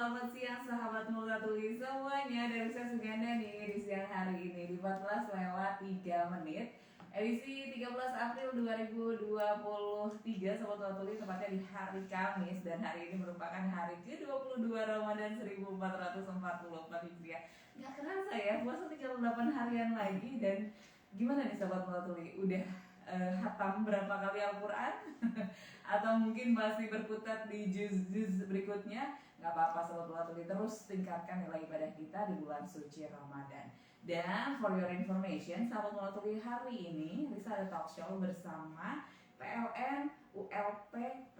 selamat siang sahabat Multatuli semuanya. Dari saya Suganda nih di siang hari ini di 14 lewat 3 menit edisi 13 April 2023 Sobat Multatuli, tepatnya di hari Kamis. Dan hari ini merupakan hari ke-22 Ramadan 1444 Hijriah. Gak kerasa ya, puasa tinggal 8 harian lagi. Dan gimana nih Sobat Multatuli? Udah hatam berapa kali Al-Quran? Atau mungkin masih berkutat di juz-juz berikutnya? Gak apa-apa Sobat Multatuli, terus tingkatkan nilai ibadah kita di bulan suci Ramadan. Dan for your information, Sobat Multatuli, hari ini Risa ada talk show bersama PLN ULP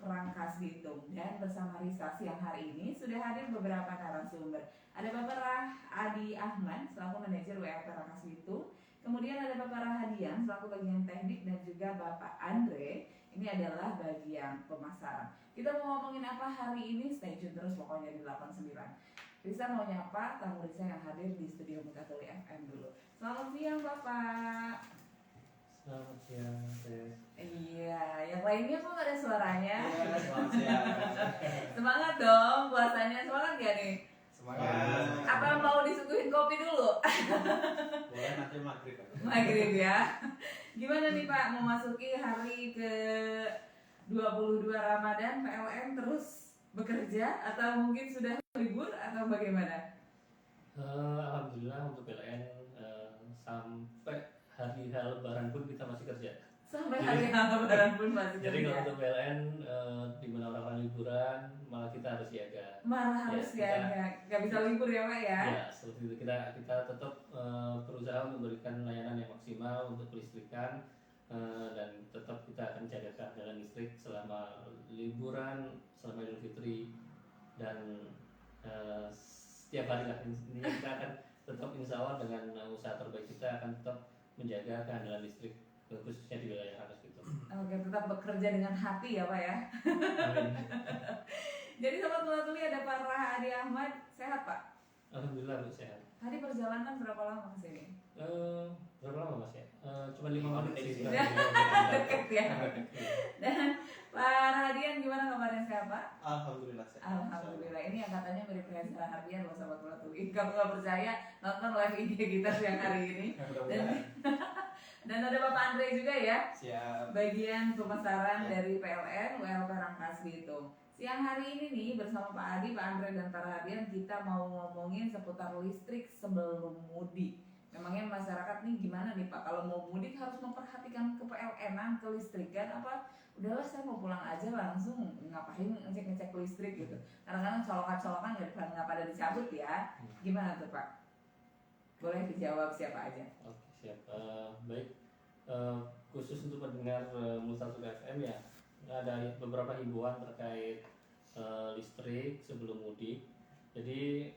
Rangkas Bitung. Dan bersama Risa siang hari ini sudah hadir beberapa narasumber. Ada Bapak Adi Ahmad selaku manajer ULP Rangkas Bitung. Kemudian ada Bapak Rahadian selaku bagian teknik, dan juga Bapak Andre ini adalah bagian pemasaran. Kita mau ngomongin apa hari ini? Stay tune terus pokoknya di 89. Risa mau nyapa tamu Risa yang hadir di studio Multatuli FM dulu. Selamat siang Bapak. Selamat siang, Tes. Iya, yang lainnya kok gak ada suaranya? Iya, selamat siang. Semangat dong puasanya, semangat gak nih? Semangat. Apa mau disuguhin kopi dulu? Boleh nanti maghrib. Maghrib ya. Gimana nih Pak, mau masuki hari ke 22 Ramadan, PLN terus bekerja atau mungkin sudah libur atau bagaimana? Alhamdulillah untuk PLN sampai hari Lebaran pun kita masih kerja. Sampai hari Lebaran pun masih Jadi kalau kerja. untuk PLN di mana orang-orang liburan malah kita harus siaga. Malah harus gak bisa libur ya Pak ya? Ya, seperti itu kita tetap berusaha memberikan layanan yang maksimal untuk kelistrikan, dan tetap kita akan jaga keandalan listrik selama liburan, selama Idul Fitri, dan setiap hari lah. Ini kita akan tetap insya Allah dengan usaha terbaik kita akan tetap menjaga keandalan listrik khususnya di wilayah Rangkas Bitung. Oke, tetap bekerja dengan hati ya Pak ya. Amin. Jadi Sobat Multatuli, ada Pak Rahadi Ahmad, sehat Pak? Alhamdulillah Bu, sehat. Tadi perjalanan berapa lama ke sini? Berapa lama Mas ya? Cuma 5 menit sih. Deket ya. Dan Pak Rahadian gimana kabarnya, sehat Pak? Alhamdulillah sehat. Alhamdulillah. Ini yang katanya mirip Reza Rahardian loh Sobat Multatuli. Kalau nggak percaya nonton live IG kita siang hari ini. Dan ada Bapak Andre juga ya, Siap. bagian pemasaran Ya. dari PLN ULP Rangkas Bitung. Siang hari ini nih bersama Pak Adi, Pak Andre, dan Pak Rahadian kita mau ngomongin seputar listrik sebelum mudik. Memangnya masyarakat nih gimana nih Pak, kalau mau mudik harus memperhatikan ke PLN-an, ke listrikan, apa udahlah saya mau pulang aja langsung, ngapain ngecek-ngecek listrik gitu. Kadang-kadang colokan-colokan nggak pada dicabut ya. Gimana tuh Pak? Boleh dijawab siapa aja. Oke, siap. Baik. Khusus untuk pendengar Multatuli FM ya, ada beberapa himbauan terkait listrik sebelum mudik. Jadi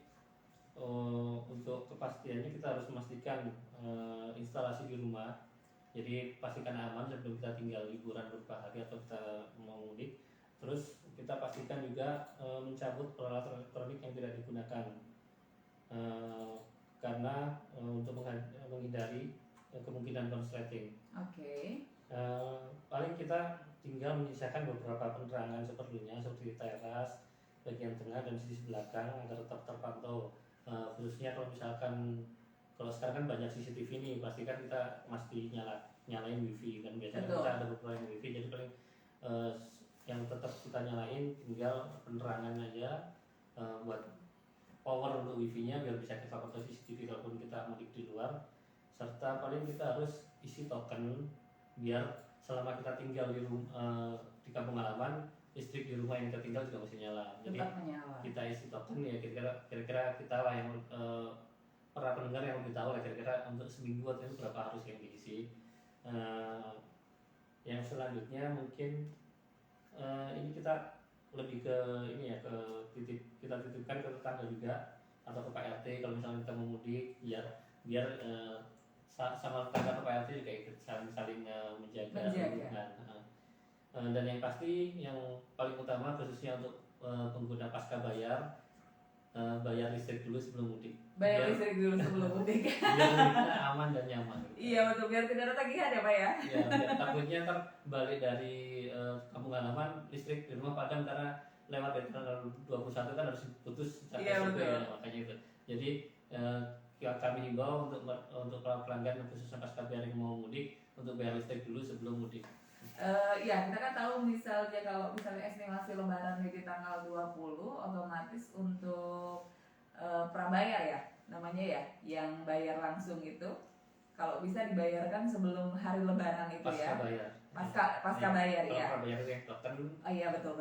untuk kepastiannya kita harus memastikan instalasi di rumah. Jadi pastikan aman sebelum kita tinggal liburan beberapa hari atau kita mau mudik. Terus kita pastikan juga mencabut peralatan elektronik yang tidak digunakan, karena untuk menghindari kemungkinan konsleting. Oke. Paling kita tinggal menyisakan beberapa penerangan seperlunya seperti teras, bagian tengah dan sisi belakang agar tetap terpantau. Khususnya kalau misalkan sekarang kan banyak CCTV nih, pastikan kita mesti nyalain wifi kan, biasanya Betul. kita ada beberapa yang wifi, jadi paling yang tetap kita nyalain tinggal penerangan aja, buat power untuk wifi-nya biar bisa kita pantau CCTV kalaupun kita mudik di luar. Serta paling kita harus isi token biar selama kita tinggal di kampung halaman, listrik di rumah yang kita tinggal juga masih nyala. Jadi Tetap menyala. kita isi token ya, kira-kira kita lah yang para pendengar yang lebih tahu lah kira-kira untuk seminggu atau itu berapa harus yang diisi. Yang selanjutnya mungkin ini kita lebih ke ini ya, kita titipkan ke tetangga juga atau ke Pak RT kalau misalnya kita mau mudik, biar sama tetangga atau Pak RT juga ikut saling menjaga lingkungan. Dan yang pasti yang paling utama khususnya untuk pengguna pasca bayar listrik dulu sebelum mudik. Bayar listrik dulu sebelum mudik. Biar kita aman dan nyaman. Iya betul, biar tidak ada tagihan ya Pak ya. Ya, biar takutnya ntar balik dari kampung halaman listrik di rumah padam karena lewat dari tanggal 21 kan harus putar putus secara Iya, SOP betul. ya, makanya itu. Jadi kami himbau untuk para pelanggan khususnya Pasca yang mau mudik untuk bayar listrik dulu sebelum mudik. Ya, kita kan tahu misalnya kalau misalnya estimasi lebaran di tanggal 20 otomatis untuk prabayar ya namanya ya, yang bayar langsung itu kalau bisa dibayarkan sebelum hari lebaran itu Pasca ya. bayar. Pasca bayar Kalau ya. prabayar yang token Oh iya, betul.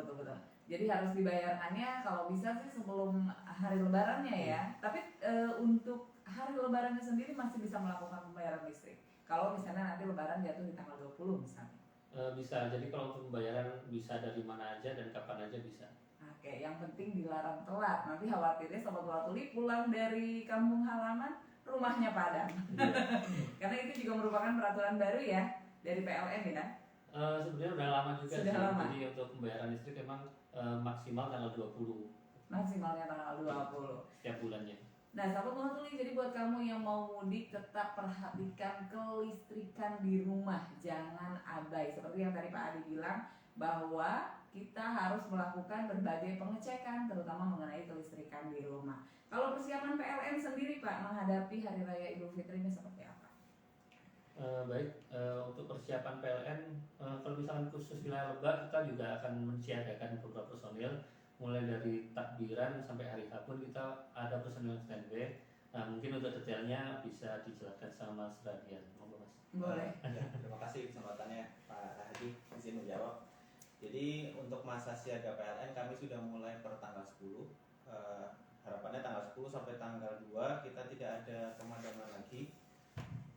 Jadi harus dibayarkannya kalau bisa sih sebelum hari lebarannya ya. Tapi untuk hari lebarannya sendiri masih bisa melakukan pembayaran listrik. Kalau misalnya nanti lebaran jatuh di tanggal 20 misalnya. bisa. Jadi kalau untuk pembayaran bisa dari mana aja dan kapan aja bisa. Oke, yang penting dilarang telat. Nanti khawatirnya Sobat Watuli pulang dari kampung halaman rumahnya padam. Iya. Karena itu juga merupakan peraturan baru ya dari PLN ya. Sebenarnya udah lama juga Sudah sih. lama. Jadi untuk pembayaran listrik memang maksimal tanggal 20 Maksimalnya tanggal 20. setiap bulannya. Nah, Sobat Watuli, jadi buat kamu yang mau mudik tetap perhatikan kelistrikan di rumah, jangan abai. Seperti yang tadi Pak Adi bilang bahwa kita harus melakukan berbagai pengecekan, terutama mengenai kelistrikan di rumah. Kalau persiapan PLN sendiri Pak menghadapi Hari Raya Idul Fitri ini seperti apa? Baik, untuk persiapan PLN, kalau misalkan khusus wilayah Lebak kita juga akan mensiagakan beberapa personil, mulai dari takbiran sampai hari H pun kita ada personil standby. Nah, mungkin untuk detailnya bisa dijelaskan sama Mas Radian. Monggo Mas. Boleh. Ya, terima kasih kesempatannya Pak Hadi izin menjawab. Jadi untuk masa siaga PLN kami sudah mulai per tanggal 10. Harapannya tanggal 10 sampai tanggal 2 kita tidak ada pemadaman lagi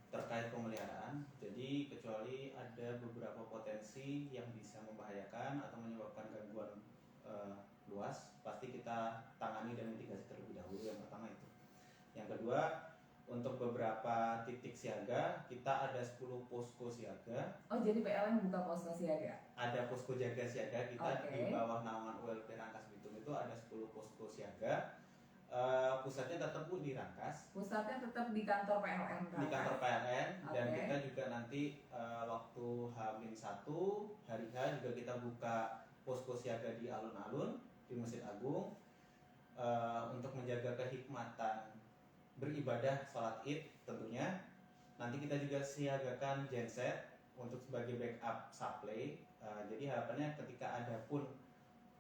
terkait pemeliharaan. Jadi kecuali ada beberapa potensi yang bisa membahayakan atau menyebabkan gangguan luas, pasti kita tangani dan mitigasi terlebih dahulu. Yang pertama itu. Yang kedua, untuk beberapa titik siaga kita ada 10 posko siaga. Oh, jadi PLN buka posko siaga? Ada posko jaga siaga kita di bawah naungan ULP Rangkas Bitung itu ada 10 posko siaga. Pusatnya tetap di Rangkas. Pusatnya tetap di kantor PLN Rangkas. Di kantor PLN dan Oke. kita juga nanti waktu H-1 hari H juga kita buka posko siaga di alun-alun di Masjid Agung untuk menjaga kehikmatan beribadah sholat id tentunya. Nanti kita juga siagakan genset untuk sebagai backup supply. Jadi harapannya ketika ada pun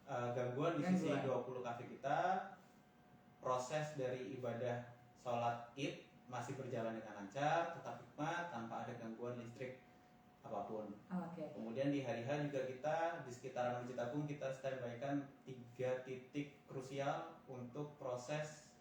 gangguan di sisi 20 kafe kita, proses dari ibadah sholat id masih berjalan dengan lancar, tetap hikmat tanpa ada gangguan listrik apapun. Oke. Kemudian di hari H juga kita di sekitaran Masjid Agung kita standby-kan 3 titik krusial untuk proses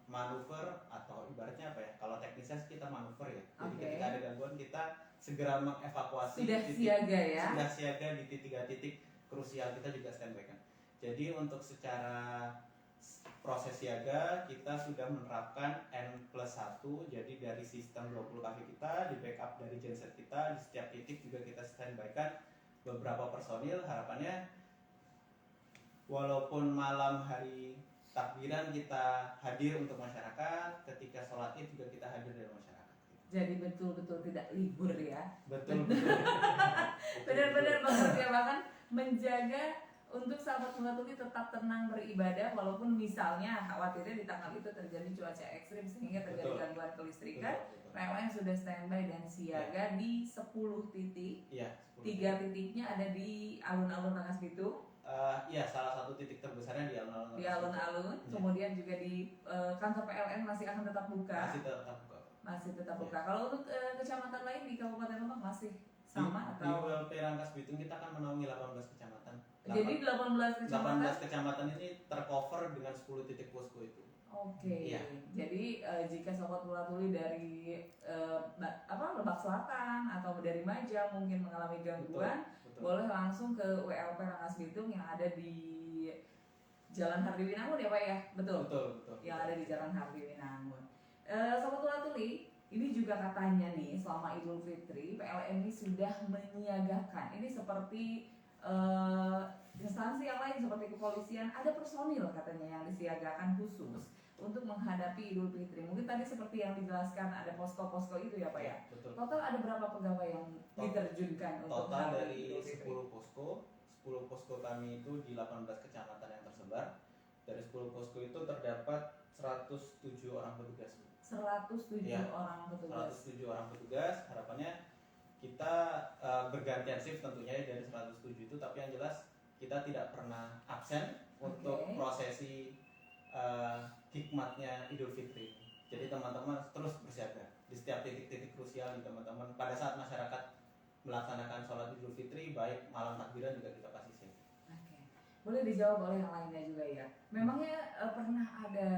manuver atau ibaratnya apa ya? Kalau teknisnya kita manuver ya. Jadi ketika ada gangguan kita segera mengevakuasi. Sudah siaga ya? Sudah siaga di 3 titik krusial kita juga standby-kan. Jadi untuk secara proses siaga kita sudah menerapkan N+1, jadi dari sistem 20 kaki kita di backup dari genset kita, di setiap titik juga kita standby-kan beberapa personil. Harapannya walaupun malam hari takbiran kita hadir untuk masyarakat, ketika sholat id juga kita hadir dari masyarakat. Jadi betul-betul tidak libur ya? Betul. Benar-benar mempertimbangkan menjaga untuk sahabat Watuli tetap tenang beribadah walaupun misalnya khawatirnya di tanggal itu terjadi cuaca ekstrim sehingga terjadi gangguan kelistrikan. PLN sudah standby dan siaga di 10 titik. Iya, 3 titiknya ada di alun-alun Rangkas Bitung. Iya, salah satu titik terbesarnya di alun-alun. Di alun-alun, kemudian juga di kantor PLN masih akan tetap buka. Masih tetap buka. Kalau untuk kecamatan lain di Kabupaten Lebak masih sama di atau? ULP Rangkas Bitung kita akan menaungi 18 kecamatan. Jadi 18 kecamatan. 18 kecamatan ini tercover dengan 10 titik posko itu. Oke. Iya. Jadi jika Sobat Watuli dari Lebak Selatan atau dari Majang mungkin mengalami gangguan, boleh langsung ke ULP Rangkas Bitung yang ada di Jalan Hardiwinangun ya Pak ya? Betul. Yang ada di Jalan Hardiwinangun. Sobat Watuli, ini juga katanya nih selama Idul Fitri PLN ini sudah menyiagakan. Ini seperti instansi yang lain seperti kepolisian, ada personil katanya yang disiagakan khusus untuk menghadapi Idul Fitri. Mungkin tadi seperti yang dijelaskan ada posko-posko itu ya Pak ya? Betul. Total ada berapa pegawai yang diterjunkan untuk Total hari dari Idul Fitri? 10 posko kami itu di 18 kecamatan yang tersebar. Dari 10 posko itu terdapat 107 orang petugas. 107 Ya, orang petugas. 107 orang petugas. Harapannya kita bergantian shift tentunya ya dari 107 itu, tapi yang jelas kita tidak pernah absen untuk prosesi hikmatnya Idul Fitri. Jadi teman-teman terus bersiaga di setiap titik-titik krusial nih teman-teman. Pada saat masyarakat melaksanakan sholat Idul Fitri, baik malam takbiran juga kita pasti shift. Oke. Boleh dijawab oleh yang lainnya juga ya. Memangnya pernah ada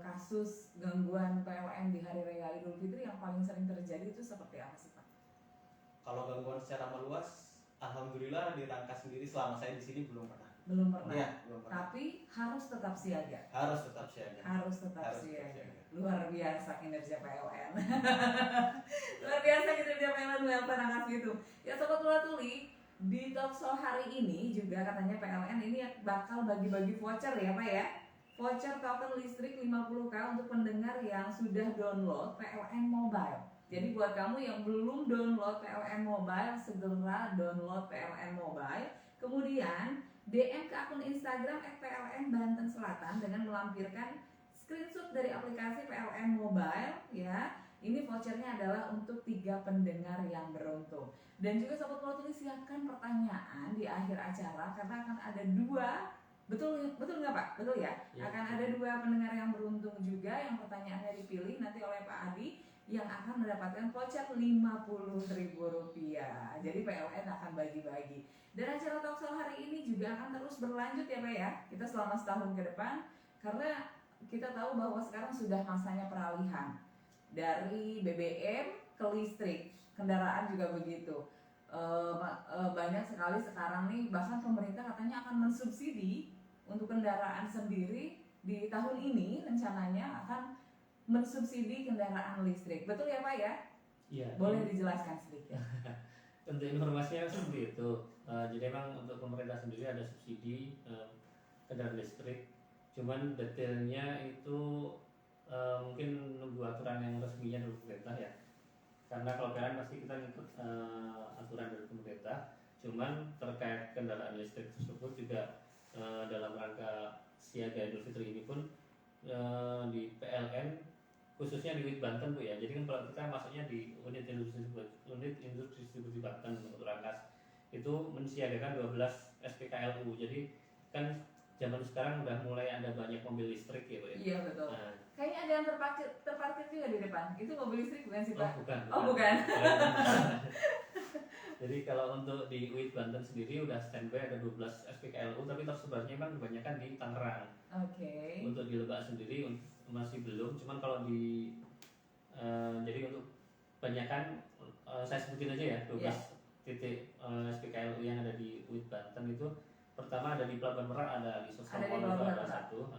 kasus gangguan PLN di hari raya Idul Fitri yang paling sering terjadi itu seperti apa sih Pak? Kalau gangguan secara meluas, alhamdulillah di Rangkas sendiri selama saya di sini belum pernah. Belum pernah. Ya, belum pernah. Tapi harus tetap siaga. Harus tetap siaga. Harus tetap siaga. Luar biasa kinerja PLN. Luar biasa kinerja PLN WLT Rangkas gitu. Ya Sobat Bola Tuli, di talkshow hari ini juga katanya PLN ini bakal bagi-bagi voucher ya Pak ya. Voucher token listrik 50k untuk pendengar yang sudah download PLN Mobile. Jadi buat kamu yang belum download PLN Mobile, segera download PLN Mobile. Kemudian DM ke akun Instagram @PLN Banten Selatan dengan melampirkan screenshot dari aplikasi PLN Mobile ya. Ini vouchernya adalah untuk 3 pendengar yang beruntung. Dan juga Sobat Bola Tuli siapkan pertanyaan di akhir acara karena akan ada 2, betul nggak Pak? Betul ya? Ya. Akan ada 2 pendengar yang beruntung juga yang pertanyaannya dipilih nanti oleh Pak Adi yang akan mendapatkan voucher Rp50.000. Jadi PLN akan bagi-bagi. Dan acara talkshow hari ini juga akan terus berlanjut ya Pak ya. Kita selama setahun ke depan karena kita tahu bahwa sekarang sudah masanya peralihan dari BBM ke listrik. Kendaraan juga begitu. Banyak sekali sekarang nih bahkan pemerintah katanya akan mensubsidi untuk kendaraan sendiri di tahun ini rencananya akan mensubsidi kendaraan listrik. Betul ya Pak ya? Iya. Boleh dijelaskan sedikit? Untuk informasinya seperti itu. Jadi memang untuk pemerintah sendiri ada subsidi kendaraan listrik. Cuman detailnya itu mungkin nunggu aturan yang resminya dari pemerintah ya. Karena kalau PLN pasti kita ngikut aturan dari pemerintah. Cuman terkait kendaraan listrik tersebut juga dalam rangka siaga Idul Fitri ini pun di PLN khususnya di WIT Banten Bu ya. Jadi kan kalau kita masuknya di unit industri distribusi Banten untuk Rangkas itu mensiagakan 12 SPKLU. Jadi kan zaman sekarang udah mulai ada banyak mobil listrik ya Bu ya. Iya betul. Nah, kayaknya ada yang terparkir juga di depan. Itu mobil listrik bukan sih Pak? bukan. Oh bukan. Jadi kalau untuk di UIT Banten sendiri udah standby ada 12 SPKLU tapi tersebarnya memang kebanyakan di Tangerang. Oke. Untuk di Lebak sendiri masih belum, cuman kalau di jadi untuk kebanyakan saya sebutin aja ya 12 titik SPKLU yang ada di UIT Banten itu. Pertama ada di Pelabuhan Merak, ada di Sosromol itu ada satu,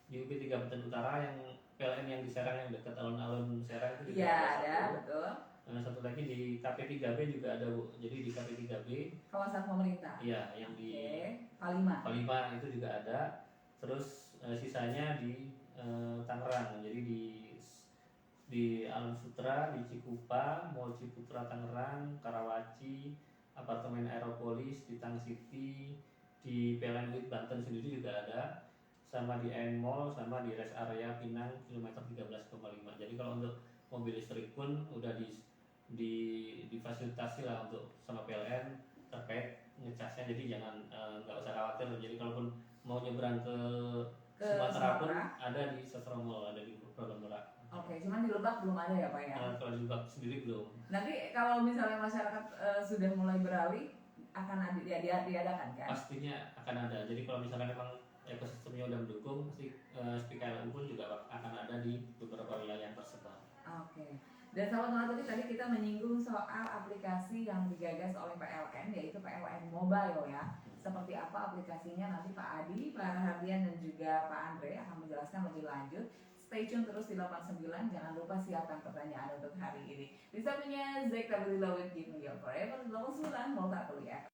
di UP 3 Banten Utara yang PLN yang di Serang yang dekat alun-alun Serang itu juga ada betul. Satu lagi di KP3B juga ada Bu. Jadi di KP3B kawasan pemerintah. Iya, yang di Palima itu juga ada. Terus sisanya di Tangerang. Jadi di Alam Sutra, di Cikupa, Mall Ciputra Tangerang, Karawaci, apartemen Aeropolis di Tang City, di PLN WIT Banten sendiri juga ada, sama di N Mall, sama di rest area Pinang kilometer 13,5. Jadi kalau untuk mobil listrik pun udah difasilitasi lah untuk sama PLN terkait ngecasnya. Jadi jangan nggak usah khawatir. Jadi kalaupun mau nyebrang ke Sumatera pun ada di Sosromol, ada di Pelabuhan Merak. Oke, cuman di Lebak belum ada ya Pak ya? Kalau di Lebak sendiri belum. Nanti kalau misalnya masyarakat sudah mulai beralih akan diadakan kan? Pastinya akan ada. Jadi kalau misalnya memang ekosistemnya udah mendukung, pasti SPKLU pun juga akan ada di beberapa wilayah yang tersebar. Oke. Dan sahabat tadi kita menyinggung soal aplikasi yang digagas oleh PLN yaitu PLN Mobile ya. Seperti apa aplikasinya nanti Pak Adi, Pak Hardian dan juga Pak Andre akan menjelaskan lebih lanjut. Stay tune terus di 89, jangan lupa siapkan pertanyaan untuk hari ini. Di sampingnya Zek Tabulila with Give Me Your Forever 89 mau tak kuliah.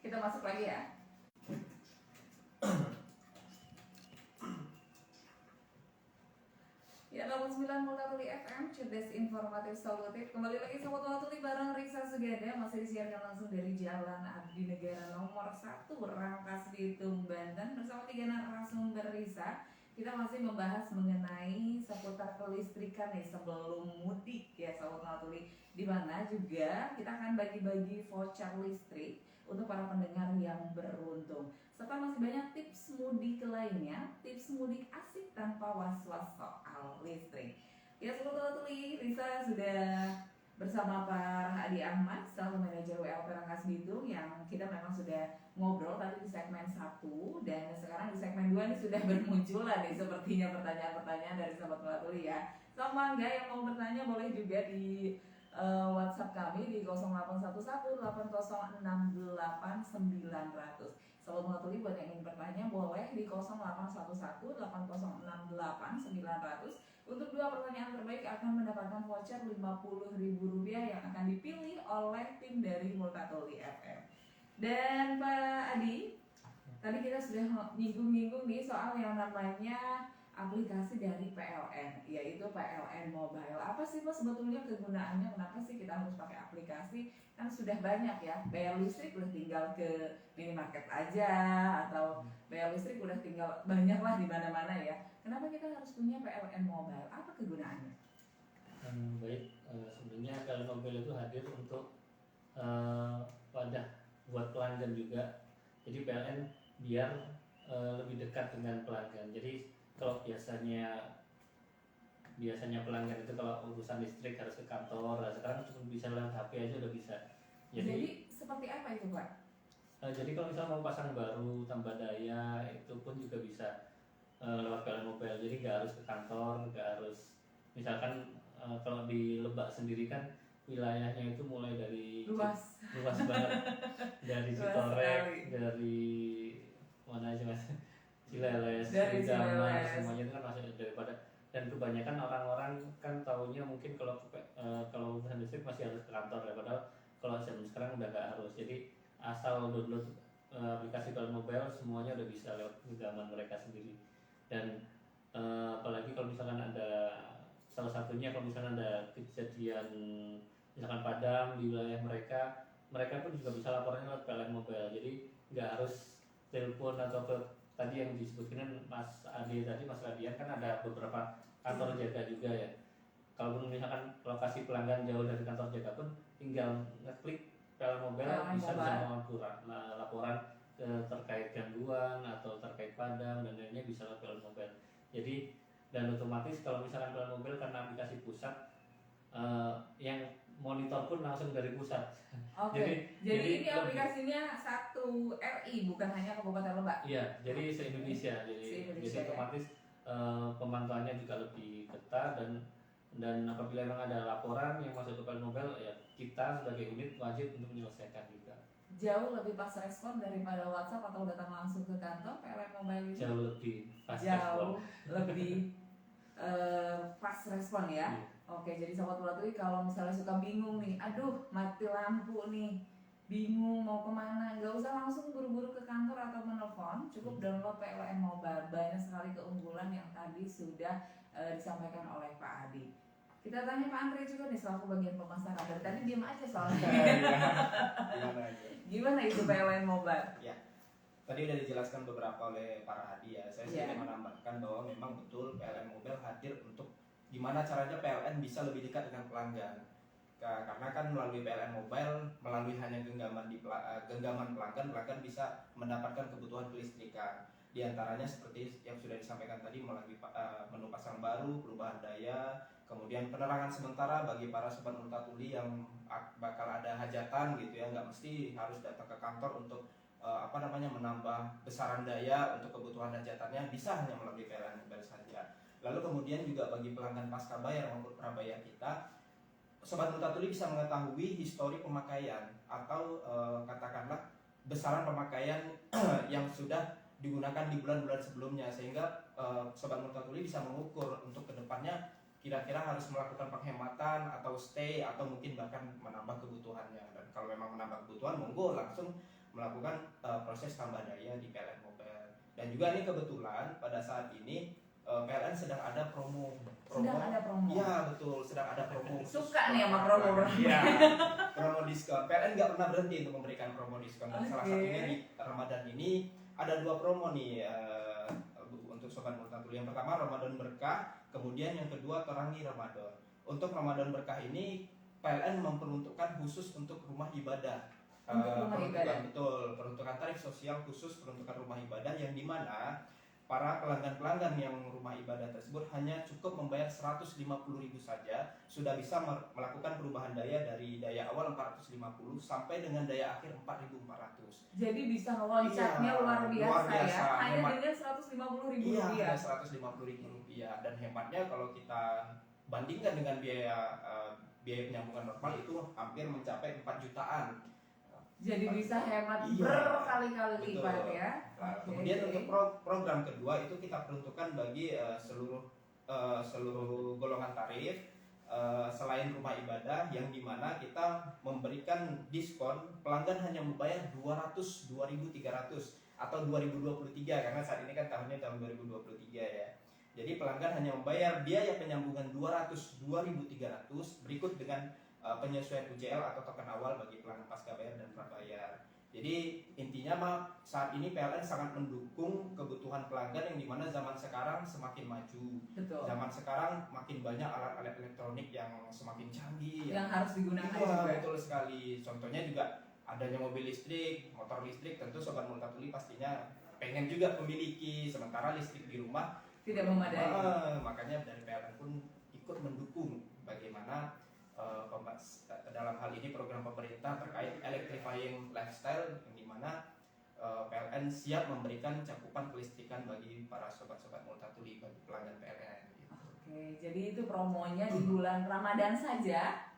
Kita masuk lagi ya. Ya, 89 Multatuli FM, cerdas, informatif, solutif. Kembali lagi Sobat Multatuli bareng Risa Suganda. Masih disiarkan langsung dari Jalan Abdi Negara nomor 1, Rangkas Bitung, Banten. Bersama 3 narasumber Risa. Kita masih membahas mengenai seputar kelistrikan nih sebelum mudik ya Sobat Multatuli. Dimana juga kita akan bagi-bagi voucher listrik untuk para pendengar yang beruntung. Serta masih banyak tips mudik lainnya, tips mudik asik tanpa was-was soal listrik. Ya Sobat Multatuli, Risa sudah bersama Pak Hadi Ahmad selaku manajer WLP Rangkas Bitung yang kita memang sudah ngobrol tadi di segmen 1 dan sekarang di segmen 2 ini sudah bermunculan nih sepertinya pertanyaan-pertanyaan dari Sobat Multatuli ya. Sama enggak yang mau bertanya boleh juga di WhatsApp kami di 0811 8068 900. Sobat Multatuli buat yang ingin bertanya boleh di 0811 8068 900. Untuk 2 pertanyaan terbaik akan mendapatkan voucher Rp50.000 yang akan dipilih oleh tim dari Multatuli FM. Dan Pak Adi, tadi kita sudah nyinggung-nyinggung nih soal yang namanya aplikasi dari PLN, yaitu PLN Mobile. Apa sih Pak sebetulnya kegunaannya? Kenapa sih kita harus pakai aplikasi? Kan sudah banyak ya, bayar listrik udah tinggal ke minimarket aja, atau bayar listrik udah tinggal banyak lah di mana-mana ya. Kenapa kita harus punya PLN Mobile? Apa kegunaannya? Baik, sebenarnya PLN Mobile itu hadir untuk wadah buat pelanggan juga. Jadi PLN biar lebih dekat dengan pelanggan. Jadi kalau biasanya pelanggan itu kalau urusan listrik harus ke kantor, nah sekarang cuma bisa lewat HP aja udah bisa. Jadi seperti apa itu Pak? Jadi kalau misalnya mau pasang baru tambah daya itu pun juga bisa lewat PLN Mobile. Jadi nggak harus ke kantor, nggak harus misalkan kalau di Lebak sendiri kan wilayahnya itu mulai dari Luas banget dari Citorek, dari mana aja mas, Cileles, dari Daman, Cileles. semuanya itu kan masih daripada, dan kebanyakan orang-orang kan taunya mungkin kalau urusan listrik masih harus ke kantor ya, padahal kalau zaman sekarang udah nggak harus. Jadi asal download aplikasi PLN Mobile semuanya udah bisa lewat genggaman mereka sendiri. Dan apalagi kalau misalkan ada salah satunya kalau misalkan ada kejadian misalkan padam di wilayah mereka pun juga bisa laporannya lewat PLN Mobile. Jadi nggak harus telepon atau ke tadi yang disebutkan Mas Ade tadi, Mas Radian, kan ada beberapa kantor jaga juga ya. Kalaupun misalkan lokasi pelanggan jauh dari kantor jaga pun tinggal ngeklik PLN Mobile bisa laporan terkait gangguan atau terkait padam dan lainnya bisa lewat PLN Mobile. Jadi dan otomatis kalau misalkan PLN Mobile karena aplikasi pusat yang monitor pun langsung dari pusat. Oke. Jadi ini aplikasinya satu RI bukan hanya Kabupaten Lebak. Iya, jadi se-Indonesia. Jadi otomatis pemantauannya juga lebih ketat dan apabila memang ada laporan yang masuk ke PLN Mobile ya kita sebagai unit wajib untuk menyelesaikan juga. Jauh lebih pas respon daripada WhatsApp atau datang langsung ke kantor. PLN Mobile itu Jauh lebih fast jauh lebih fast respon ya. Iya. Oke, jadi Sobat Multatuli kalau misalnya suka bingung nih, aduh mati lampu nih, bingung mau kemana, nggak usah langsung buru-buru ke kantor atau menelpon, cukup download PLN Mobile. Banyak sekali keunggulan yang tadi sudah disampaikan oleh Pak Adi. Kita tanya Pak Andre juga nih selaku bagian pemasaran. Dari tadi diam aja soalnya. Gimana itu PLN Mobile? Ya, tadi udah dijelaskan beberapa oleh para Hadi ya. Saya ingin menambahkan bahwa memang betul PLN Mobile hadir untuk gimana caranya PLN bisa lebih dekat dengan pelanggan. Karena kan melalui PLN Mobile, melalui hanya genggaman pelanggan bisa mendapatkan kebutuhan kelistrikan. Di antaranya seperti yang sudah disampaikan tadi melalui menu pasang baru, perubahan daya, kemudian penerangan sementara bagi para sobat Multatuli yang bakal ada hajatan gitu ya, nggak mesti harus datang ke kantor untuk menambah besaran daya untuk kebutuhan hajatannya, bisa hanya melalui PLN Mobile saja. Lalu kemudian juga bagi pelanggan pasca bayar maupun prabayar kita, sobat Multatuli bisa mengetahui histori pemakaian atau katakanlah besaran pemakaian yang sudah digunakan di bulan-bulan sebelumnya, sehingga sobat Multatuli bisa mengukur untuk kedepannya kira-kira harus melakukan penghematan atau stay atau mungkin bahkan menambah kebutuhannya. Dan kalau memang menambah kebutuhan, monggo langsung melakukan proses tambah daya di PLN Mobile. Dan juga ini kebetulan pada saat ini PLN sedang ada promo. Sedang ada promo. Iya betul, sedang ada promo. Suka nih sama promo. Iya. Promo diskon. PLN nggak pernah berhenti untuk memberikan promo diskon. Dan salah satunya di Ramadan ini ada 2 promo nih untuk Sobat Multatuli. Yang pertama Ramadan Berkah, kemudian yang kedua Terangi Ramadan. Untuk Ramadan Berkah ini PLN memperuntukkan khusus untuk rumah ibadah. Peruntukan tarif sosial khusus peruntukan rumah ibadah yang dimana para pelanggan-pelanggan yang rumah ibadah tersebut hanya cukup membayar 150.000 saja sudah bisa melakukan perubahan daya dari daya awal 450 sampai dengan daya akhir 4.400. Jadi bisa loncatnya luar biasa ya, hanya dengan 150.000 rupiah. Iya, 150.000 rupiah. Dan hematnya kalau kita bandingkan dengan biaya penyambungan normal itu hampir mencapai 4 jutaan. Jadi bisa hemat berkali-kali lipat ya. Kemudian untuk program kedua itu kita peruntukkan bagi seluruh golongan tarif selain rumah ibadah, yang dimana kita memberikan diskon pelanggan hanya membayar 202.300 atau 2023 karena saat ini kan tahunnya tahun 2023 ya. Jadi pelanggan hanya membayar biaya penyambungan 202.300 berikut dengan penyesuaian UJL atau token awal bagi pelanggan pasca bayar dan prabayar. Jadi intinya saat ini PLN sangat mendukung kebutuhan pelanggan yang dimana zaman sekarang semakin maju. Betul. Zaman sekarang makin banyak alat-alat elektronik yang semakin canggih. Yang harus digunakan juga. juga. Betul sekali. Contohnya juga adanya mobil listrik, motor listrik, tentu Sobat Multatuli pastinya pengen juga memiliki, sementara listrik di rumah tidak memadai. Makanya dari PLN pun ikut mendukung bagaimana dalam hal ini program pemerintah terkait electrifying lifestyle yang dimana PLN siap memberikan cakupan kelistrikan bagi para sobat-sobat Multatuli, bagi pelanggan PLN gitu. Oke, jadi itu promonya di bulan Ramadan saja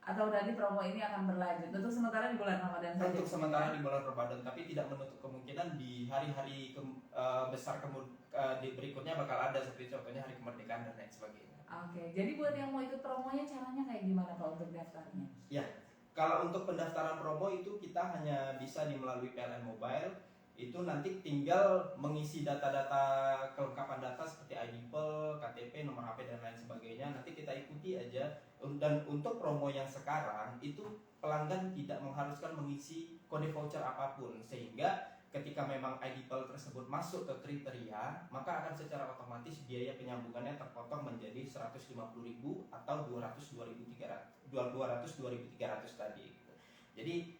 atau nanti promo ini akan berlanjut? Untuk sementara di bulan Ramadan saja. Untuk sementara di bulan Ramadan, tapi tidak menutup kemungkinan di hari-hari besar di berikutnya bakal ada, seperti contohnya hari kemerdekaan dan lain sebagainya. Oke, jadi buat yang mau ikut promonya caranya kayak gimana Pak untuk daftarnya? Ya, kalau untuk pendaftaran promo itu kita hanya bisa melalui PLN Mobile. Itu nanti tinggal mengisi data-data, kelengkapan data seperti ID PEL, KTP, nomor HP dan lain sebagainya. Nanti kita ikuti aja. Dan untuk promo yang sekarang itu pelanggan tidak mengharuskan mengisi kode voucher apapun, sehingga ketika memang ID PEL tersebut masuk ke kriteria, maka akan secara otomatis biaya penyambungannya terpotong menjadi 150.000 atau 200.300 tadi. Jadi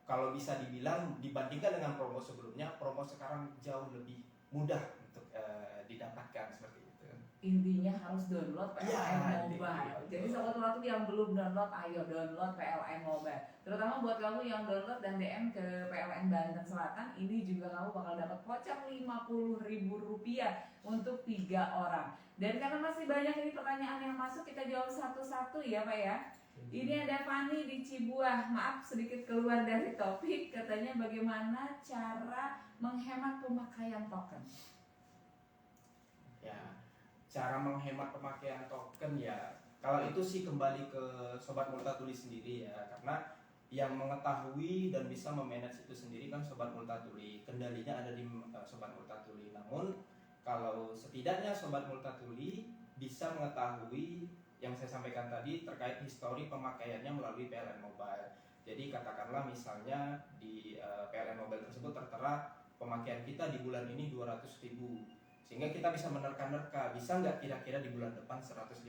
kalau bisa dibilang dibandingkan dengan promo sebelumnya, promo sekarang jauh lebih mudah untuk didapatkan seperti itu. Intinya harus download PLN Mobile. Jadi betul. sobat yang belum download, ayo download PLN Mobile. Terutama buat kamu yang download dan DM ke PLN Banten Selatan, ini juga kamu bakal dapat voucher Rp50.000 untuk 3 orang. Dan karena masih banyak ini pertanyaan yang masuk, kita jawab satu-satu ya Pak ya. Ini ada Fani di Cibuah. Maaf sedikit keluar dari topik. Katanya bagaimana cara menghemat pemakaian token? Ya, cara menghemat pemakaian token ya, kalau itu sih kembali ke Sobat Multatuli sendiri ya, karena yang mengetahui dan bisa memanage itu sendiri kan Sobat Multatuli. Kendalinya ada di Sobat Multatuli. Namun kalau setidaknya Sobat Multatuli bisa mengetahui yang saya sampaikan tadi terkait histori pemakaiannya melalui PLN Mobile. Jadi katakanlah misalnya di PLN Mobile tersebut tertera pemakaian kita di bulan ini 200.000, sehingga kita bisa menerka-nerka bisa nggak kira-kira di bulan depan 150.000.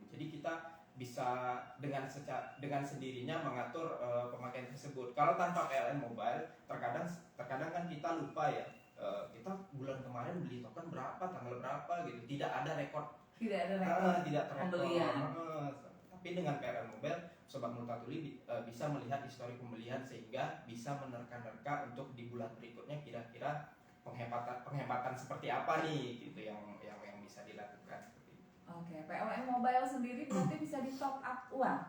Jadi kita bisa dengan sendirinya mengatur pemakaian tersebut. Kalau tanpa PLN Mobile, terkadang kan kita lupa ya, kita bulan kemarin beli token berapa, tanggal berapa gitu, tidak ada rekod. Tidak ada rekod pembelian. Tapi dengan PLN Mobile, Sobat Multatuli bisa melihat histori pembelian sehingga bisa menerka-nerka untuk di bulan berikutnya kira-kira penghematan seperti apa nih gitu yang bisa dilakukan seperti itu. Oke, PLN Mobile sendiri berarti bisa di top up uang?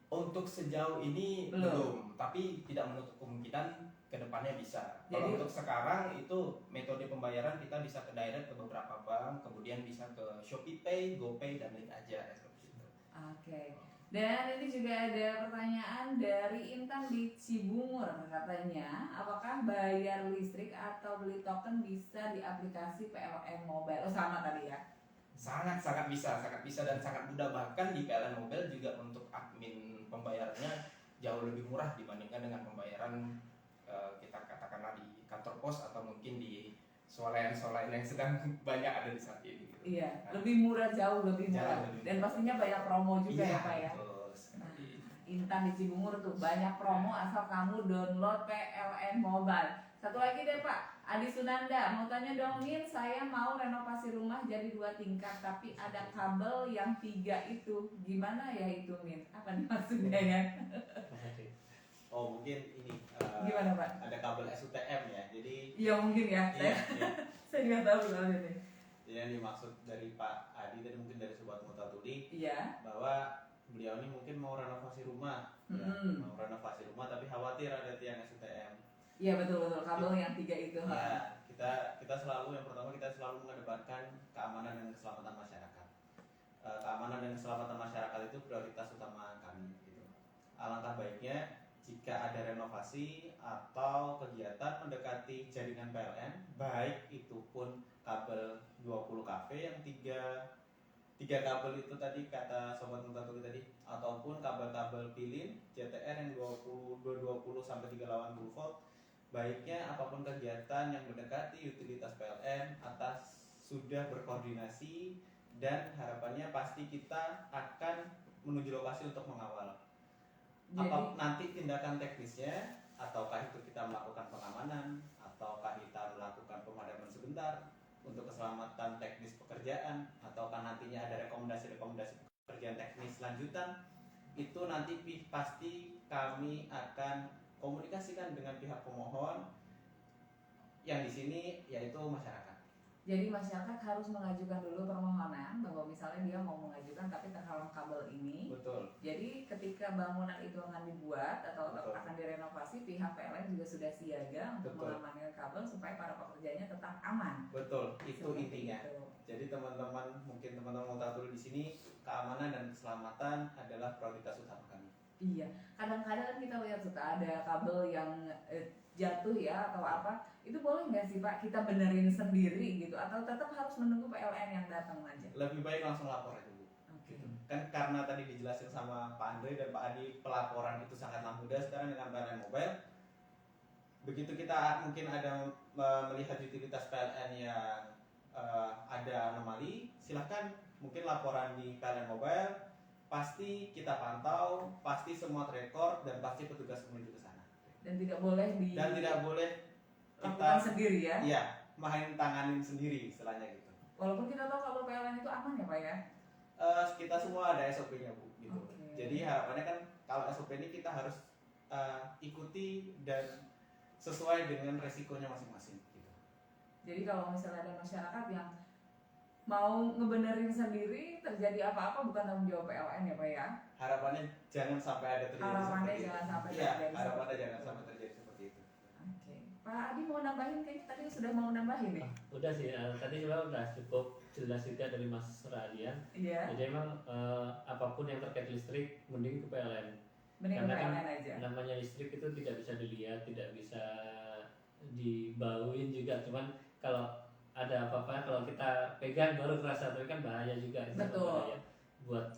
Untuk sejauh ini belum, tapi tidak menutup kemungkinan kedepannya bisa. Kalau untuk sekarang itu metode pembayaran kita bisa ke direct ke beberapa bank, kemudian bisa ke Shopee Pay, GoPay dan Link Aja seperti itu. Oke. Dan ini juga ada pertanyaan dari Intan di Cibungur, katanya, apakah bayar listrik atau beli token bisa di aplikasi PLN Mobile? Oh, sama tadi ya. Sangat sangat bisa dan sangat mudah. Bahkan di PLN Mobile juga untuk admin pembayarannya jauh lebih murah dibandingkan dengan pembayaran kita katakanlah di kantor pos atau mungkin di swalayan yang sedang banyak ada di saat ini gitu. Iya, lebih murah, jauh lebih murah. Jauh lebih Dan murah. pastinya banyak promo juga Iya, ya Pak ya. betul sekali. Intan di Cibungur tuh banyak promo asal kamu download PLN Mobile. Satu lagi deh Pak, Adi Sunanda mau tanya dong Min, saya mau renovasi rumah jadi 2 tingkat tapi ada kabel yang 3 itu, gimana ya itu Min? Apa nih maksudnya ya? Oh mungkin ini Gimana Pak? ada kabel SUTM ya. Jadi Iya mungkin ya, iya, iya. saya nggak tahu soalnya nih. Jadi yang dimaksud dari Pak Adi tadi mungkin dari Sobat Mutatuli Iya. bahwa beliau ini mungkin mau renovasi rumah, ya, mau renovasi rumah tapi khawatir ada tiang SUTM. Iya betul kabel yang 3 itu. Ya, kita selalu yang pertama kita selalu mengedepankan keamanan dan keselamatan masyarakat. Keamanan dan keselamatan masyarakat itu prioritas utama kami. Gitu. Alangkah baiknya jika ada renovasi atau kegiatan mendekati jaringan PLN, baik itu pun kabel 20 kV yang tiga kabel itu tadi kata Sobat Mutatuli tadi, ataupun kabel-kabel pilin JTR yang 220 sampai 380 volt, baiknya apapun kegiatan yang mendekati utilitas PLN atas sudah berkoordinasi dan harapannya pasti kita akan menuju lokasi untuk mengawal. Apa nanti tindakan teknisnya, ataukah itu kita melakukan pengamanan, ataukah kita melakukan pemadaman sebentar untuk keselamatan teknis pekerjaan, ataukah nantinya ada rekomendasi-rekomendasi pekerjaan teknis lanjutan, itu nanti pasti kami akan komunikasikan dengan pihak pemohon yang di sini yaitu masyarakat. Jadi masyarakat harus mengajukan dulu permohonan bahwa misalnya dia mau mengajukan tapi terhalang kabel ini. Betul. Jadi ketika bangunan itu akan dibuat atau Betul. akan direnovasi, pihak PLN juga sudah siaga untuk Betul. mengamankan kabel supaya para pekerjanya tetap aman. Betul, itu Seperti intinya. itu. Jadi teman-teman mungkin teman-teman Mutatuli di sini keamanan dan keselamatan adalah prioritas utama kami. Iya, kadang-kadang kita lihat suka ada kabel yang jatuh ya atau apa, itu boleh nggak sih Pak kita benerin sendiri gitu atau tetap harus menunggu PLN yang datang aja? Lebih baik langsung lapor aja Bu. Oke. Kan karena tadi dijelasin sama Pak Andre dan Pak Adi pelaporan itu sangatlah mudah sekarang dengan PLN Mobile. Begitu kita mungkin ada melihat utilitas PLN yang ada anomali, silahkan mungkin laporan di PLN Mobile, pasti kita pantau, pasti semua terekor dan pasti petugas menuju ke sana. Dan tidak boleh Kita sendiri ya? iya, main tanganin sendiri istilahnya gitu. Walaupun kita tahu kalau PLN itu aman ya Pak ya? Kita semua ada SOP-nya Bu gitu. Oke. Jadi harapannya kan kalau SOP ini kita harus ikuti dan sesuai dengan resikonya masing-masing gitu. Jadi kalau misalnya ada masyarakat yang mau ngebenerin sendiri terjadi apa-apa bukan tanggung jawab PLN ya Pak ya? Harapannya jangan sampai ada terjadi Harapannya seperti jangan itu. sampai Iya, terjadi harapannya seperti jangan itu. sampai terjadi seperti itu. Oke. Pak Adi mau nambahin kayaknya tadi sudah mau nambahin nih. Udah sih, tadi sebenarnya udah cukup jelas juga dari Mas Radian. Iya. Jadi emang apapun yang terkait listrik mending ke PLN. Mending Karena kan PLN aja. namanya listrik itu tidak bisa dilihat, tidak bisa dibauin juga. Cuman kalau ada apa-apa kalau kita pegang baru kerasa, tapi kan bahaya juga. Itu Betul. bahaya buat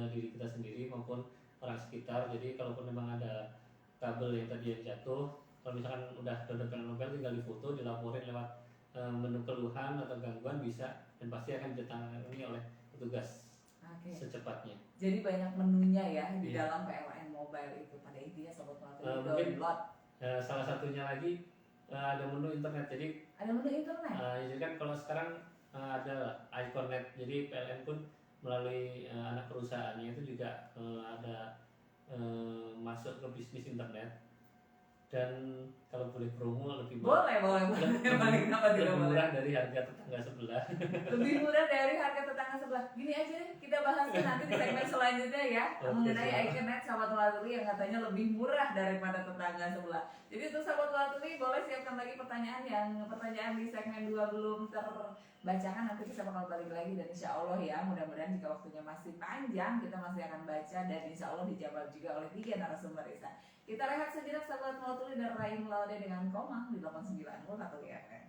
diri kita sendiri maupun orang sekitar. Jadi kalaupun memang ada kabel yang tadi yang jatuh, kalau misalkan udah download PLN Mobile tinggal difoto, dilaporin lewat menu keluhan atau gangguan bisa, dan pasti akan ditangani oleh petugas Oke. secepatnya. Jadi banyak menunya ya di Iya. dalam PLN Mobile itu. Pada intinya sobat Mutatuli Mungkin download. salah satunya lagi ada menu internet. Jadi Ada menu internet. jadi kan kalau sekarang ada iConnect, jadi PLN pun melalui anak perusahaannya itu juga ada masuk ke bisnis internet. dan kalau boleh promo lebih murah, Boleh. Kenapa lebih tidak boleh? murah dari harga tetangga sebelah. Lebih murah dari harga tetangga sebelah. Gini aja deh, kita bahasnya nanti di segmen selanjutnya ya. Oke, Mengenai siap. Iconnet sahabat Latuli yang katanya lebih murah daripada tetangga sebelah. Jadi untuk sahabat Latuli boleh siapkan lagi pertanyaan di segmen 2 belum terbacakan, nanti kita bakal balik lagi dan insya Allah ya, mudah-mudahan jika waktunya masih panjang kita masih akan baca dan insya Allah dijawab juga oleh 3 narasumber Isa. Kita rehat sejenak sahabat Latuli dan Raim Laude dengan Komang di 89 Latuli FM.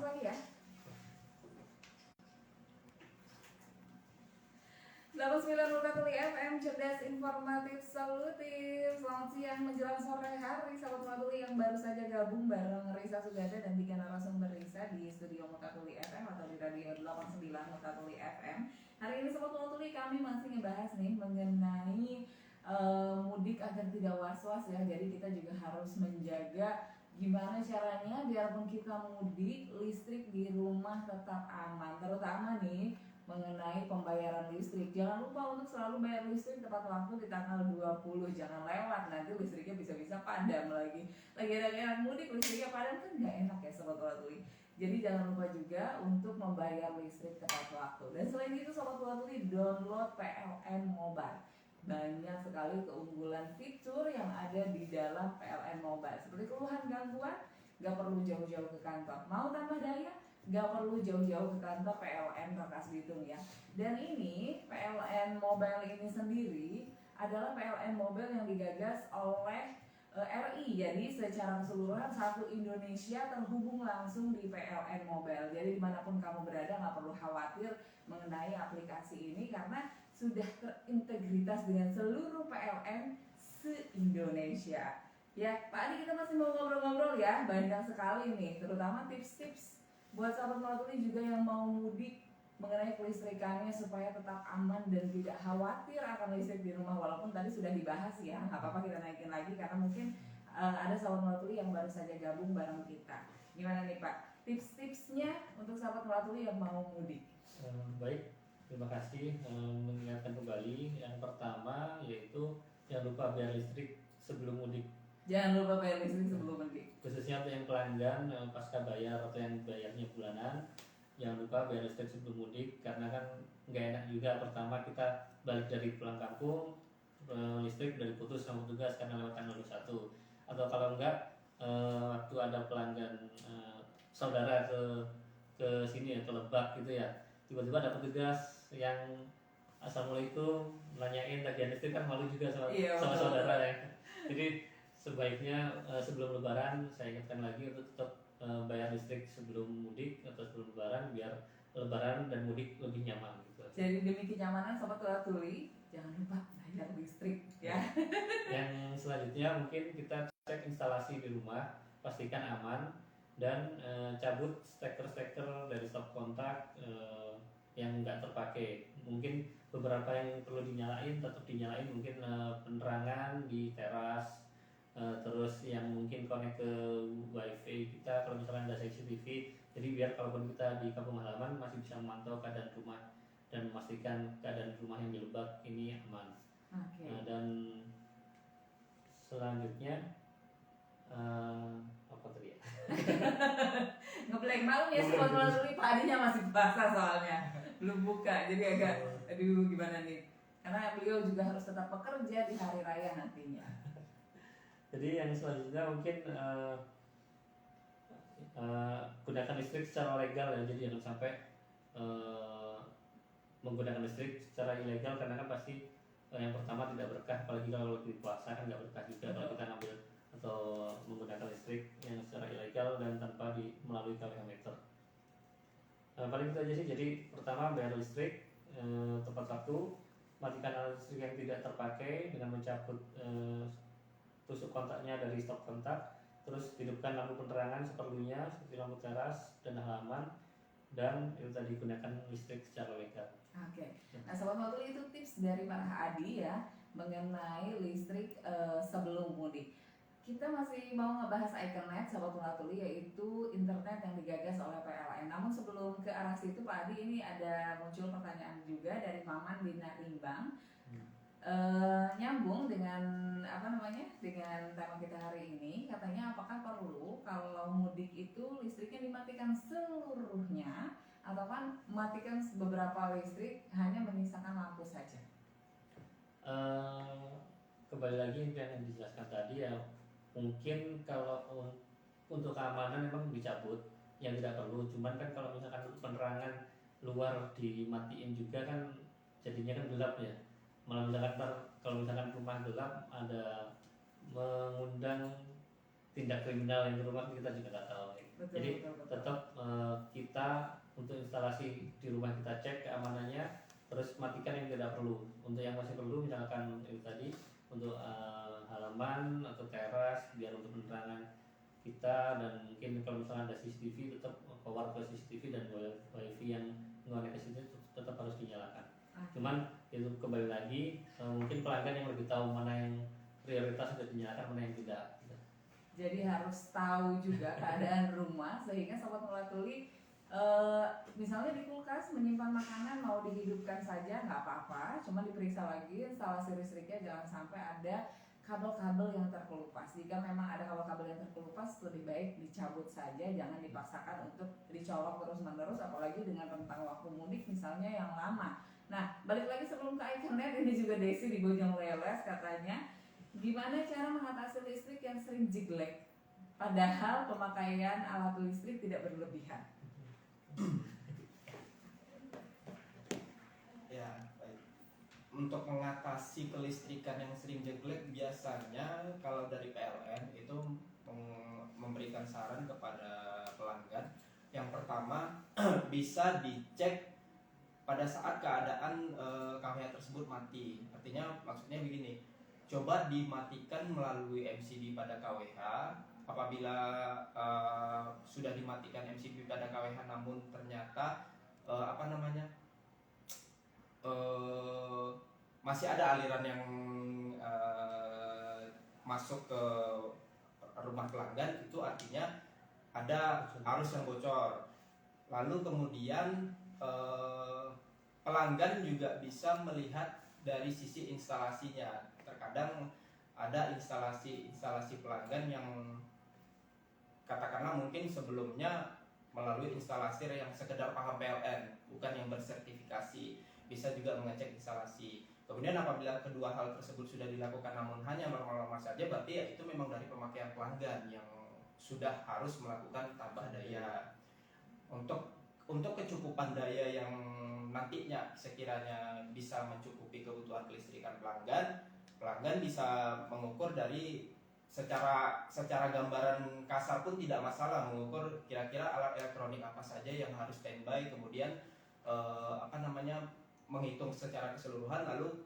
lagi ya. 89 Multatuli FM, cerdas, informatif, solutif. Selamat siang menjelang sore hari, sahabat Multatuli yang baru saja gabung bareng Risa Sugada dan 3 narasumber Risa di studio Multatuli FM atau di radio 89 Multatuli FM. Hari ini sahabat Multatuli kami masih ngebahas nih mengenai mudik agar tidak was-was ya. Jadi kita juga harus menjaga gimana caranya biarpun kita mudik, listrik di rumah tetap aman. Terutama nih mengenai pembayaran listrik. Jangan lupa untuk selalu bayar listrik tepat waktu di tanggal 20. Jangan lewat, nanti listriknya bisa-bisa padam lagi. Lagi ada yang mudik listriknya padam kan nggak enak ya Sobat Tulatuli. Jadi jangan lupa juga untuk membayar listrik tepat waktu. Dan selain itu Sobat Tulatuli, download PLN Mobile. Banyak sekali keunggulan fitur yang ada di dalam PLN Mobile. Seperti keluhan gangguan, nggak perlu jauh-jauh ke kantor. Mau tambah daya? Gak perlu jauh-jauh ke kantor PLN Rangkas Bitung ya. Dan ini PLN Mobile ini sendiri adalah PLN Mobile yang digagas oleh RI. Jadi secara keseluruhan satu Indonesia terhubung langsung di PLN Mobile. Jadi dimanapun kamu berada gak perlu khawatir mengenai aplikasi ini karena sudah terintegritas dengan seluruh PLN se-Indonesia. Ya, Pak Adi, kita masih mau ngobrol-ngobrol ya. Banyak sekali nih, terutama tips-tips buat sahabat Multatuli juga yang mau mudik mengenai kelistrikannya supaya tetap aman dan tidak khawatir akan listrik di rumah. Walaupun tadi sudah dibahas ya, nggak apa-apa kita naikin lagi karena mungkin ada sahabat Multatuli yang baru saja gabung bareng kita. Gimana nih Pak, tips-tipsnya untuk sahabat Multatuli yang mau mudik? Baik, terima kasih mengingatkan kembali. Yang pertama yaitu jangan lupa bayar listrik sebelum mudik. Jangan lupa bayar listrik sebelum mudik. Khususnya untuk yang pelanggan yang pasca bayar atau yang bayarnya bulanan, jangan lupa bayar listrik sebelum mudik karena kan nggak enak juga. Pertama kita balik dari pulang kampung, listrik udah diputus sama petugas karena lewat tanggal 21. Atau kalau enggak waktu ada pelanggan saudara ke sini ya, ke Lebak gitu ya, tiba-tiba ada petugas yang assalamualaikum nanyain tagihan listrik, kan malu juga sama saudara ya. Jadi sebaiknya sebelum lebaran saya ingatkan lagi untuk tetap bayar listrik sebelum mudik atau sebelum lebaran biar lebaran dan mudik lebih nyaman gitu. Jadi demi kenyamanan Sobat Tulatuli, jangan lupa bayar listrik ya. Yang selanjutnya mungkin kita cek instalasi di rumah, pastikan aman dan cabut steker-steker dari stop kontak yang nggak terpakai. Mungkin beberapa yang perlu dinyalain tetap dinyalain, mungkin penerangan di teras. Terus yang mungkin connect ke wifi kita kalau misalnya ada CCTV, jadi biar kalaupun kita di kampung halaman masih bisa memantau keadaan rumah dan memastikan keadaan rumah yang di Lebak ini aman. Okay. Dan selanjutnya apa tadi ya? Ngeblank malam ya Sobat Tulatuli, Pak Adinya masih basah soalnya belum buka, jadi agak aduh gimana nih, karena beliau juga harus tetap bekerja di hari raya nantinya. Jadi yang selanjutnya mungkin gunakan listrik secara legal ya, jadi jangan sampai menggunakan listrik secara ilegal karena kan pasti yang pertama tidak berkah, apalagi kalau lagi puasa kan nggak berkah juga kalau kita ngambil atau menggunakan listrik yang secara ilegal dan tanpa melalui KWH meter. Paling itu aja sih. Jadi pertama bayar listrik tepat waktu, matikan alat listrik yang tidak terpakai dengan mencabut tusuk kontaknya dari stop kontak, terus hidupkan lampu penerangan seperlunya seperti lampu teras dan halaman, dan itu tadi gunakan listrik secara legal. Oke. Nah Sobat Tulatuli, itu tips dari Pak Adi ya mengenai listrik sebelum mudik. Kita masih mau ngebahas Iconet Sobat Tulatuli, yaitu internet yang digagas oleh PLN. Namun sebelum ke arah situ Pak Adi, ini ada muncul pertanyaan juga dari Maman Bina Rimbang. Nyambung dengan dengan tema kita hari ini, katanya apakah perlu kalau mudik itu listriknya dimatikan seluruhnya atau kan matikan beberapa listrik hanya menyisakan lampu saja? Kembali lagi yang dijelaskan tadi ya, mungkin kalau untuk keamanan memang dicabut yang tidak perlu, cuman kan kalau misalkan penerangan luar dimatiin juga kan jadinya kan gelap ya. Malah misalkan kalau misalkan rumah gelap ada mengundang tindak kriminal yang di rumah, kita juga nggak tahu. Betul, Jadi betul. tetap kita untuk instalasi di rumah kita cek keamanannya, terus matikan yang tidak perlu. Untuk yang masih perlu misalkan itu tadi untuk halaman atau teras biar untuk penerangan kita, dan mungkin kalau misalnya ada CCTV tetap power ke CCTV dan wifi yang mengonek ke situ tetap harus dinyalakan. Cuman itu kembali lagi mungkin pelanggan yang lebih tahu mana yang prioritas untuk dinyalakan, mana yang tidak. Jadi harus tahu juga keadaan rumah sehingga sobat Mulatuli misalnya di kulkas menyimpan makanan mau dihidupkan saja nggak apa-apa, cuma diperiksa lagi instalasi listriknya, jangan sampai ada kabel-kabel yang terkelupas. Jika memang ada kabel-kabel yang terkelupas, lebih baik dicabut saja, jangan dipaksakan untuk dicolok terus-menerus, apalagi dengan rentang waktu mudik misalnya yang lama. Nah, balik lagi sebelum ke Iconnet, ini juga Desi di Bojong Leles katanya, gimana cara mengatasi listrik yang sering jeglek padahal pemakaian alat listrik tidak berlebihan? Ya, baik. Untuk mengatasi kelistrikan yang sering jeglek, biasanya kalau dari PLN itu memberikan saran kepada pelanggan. Yang pertama, bisa dicek pada saat keadaan KWH tersebut mati. Artinya maksudnya begini, coba dimatikan melalui MCB pada KWH. Apabila sudah dimatikan MCB pada KWH namun ternyata masih ada aliran yang masuk ke rumah pelanggan, itu artinya ada arus yang bocor. Lalu kemudian pelanggan juga bisa melihat dari sisi instalasinya. Terkadang ada instalasi pelanggan yang katakanlah mungkin sebelumnya melalui instalasi yang sekedar paham PLN, bukan yang bersertifikasi, bisa juga mengecek instalasi. Kemudian apabila kedua hal tersebut sudah dilakukan namun hanya normal-normal saja, berarti ya itu memang dari pemakaian pelanggan yang sudah harus melakukan tambah daya. Untuk kecukupan daya yang nantinya sekiranya bisa mencukupi kebutuhan kelistrikan pelanggan bisa mengukur dari secara gambaran kasar pun tidak masalah, mengukur kira-kira alat elektronik apa saja yang harus standby, kemudian menghitung secara keseluruhan, lalu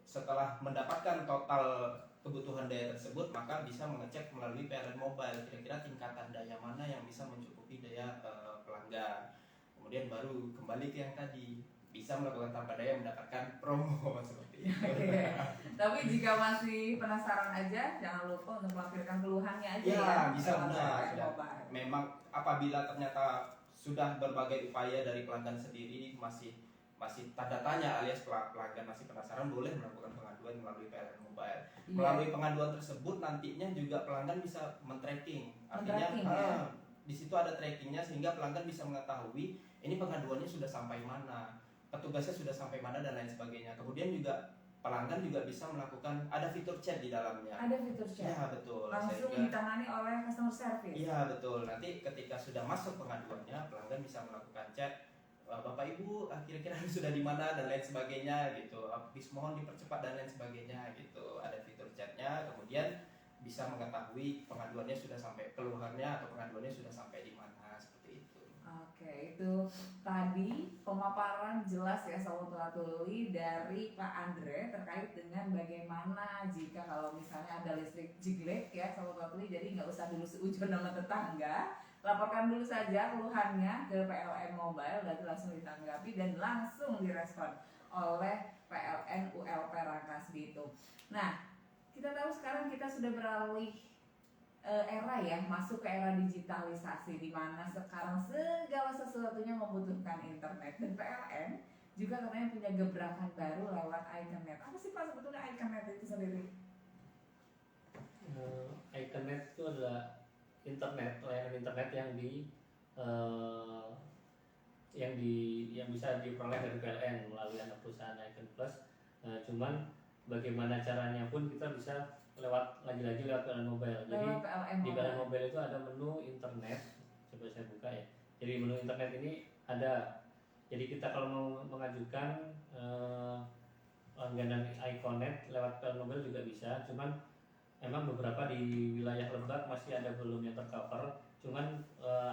setelah mendapatkan total kebutuhan daya tersebut, maka bisa mengecek melalui PLN Mobile kira-kira tingkatan daya mana yang bisa mencukupi daya pelanggan. Kemudian baru kembali ke yang tadi, bisa melakukan tambah daya mendapatkan promo seperti itu. Tapi jika masih penasaran aja, jangan lupa untuk melampirkan keluhannya aja ya. Bisa benar. Memang apabila ternyata sudah berbagai upaya dari pelanggan sendiri masih tanda tanya alias pelanggan masih penasaran, boleh melakukan pengaduan melalui PLN Mobile. Iya. Melalui pengaduan tersebut nantinya juga pelanggan bisa men-tracking. Artinya di situ ada trackingnya sehingga pelanggan bisa mengetahui ini pengaduannya sudah sampai mana, petugasnya sudah sampai mana dan lain sebagainya. Kemudian juga pelanggan juga bisa melakukan, ada fitur chat di dalamnya. Ada fitur chat. Ya betul. Langsung ditangani oleh customer service. Iya betul. Nanti ketika sudah masuk pengaduannya, pelanggan bisa melakukan chat. Bapak Ibu kira-kira sudah di mana dan lain sebagainya gitu. Mohon dipercepat dan lain sebagainya gitu. Ada fitur chatnya, kemudian bisa mengetahui pengaduannya sudah sampai, keluhannya atau pengaduannya sudah sampai di mana, seperti itu. Oke, itu tadi pemaparan jelas ya Sobat Mulatuli dari Pak Andre terkait dengan bagaimana jika kalau misalnya ada listrik jeglek ya Sobat Mulatuli, jadi nggak usah dulu seujun sama tetangga, laporkan dulu saja keluhannya ke PLN Mobile, nanti langsung ditanggapi dan langsung direspon oleh PLN ULP Rangkas Bitung. Nah, kita tahu sekarang kita sudah beralih era ya, masuk ke era digitalisasi di mana sekarang segala sesuatunya membutuhkan internet, dan PLN juga katanya punya gebrakan baru lewat Iconnet. Apa sih Pak sebetulnya Iconnet itu sendiri? Iconnet itu adalah layanan internet yang bisa diperoleh dari PLN melalui anak perusahaan Icon Plus. Cuman bagaimana caranya pun kita bisa lewat PLN Mobile. Jadi di PLN Mobile itu ada menu internet. Coba saya buka ya. Jadi menu internet ini ada. Jadi kita kalau mau mengajukan langganan Iconnet lewat PLN Mobile juga bisa. Cuman Emang beberapa di wilayah Lebak masih ada belum yang tercover. Cuman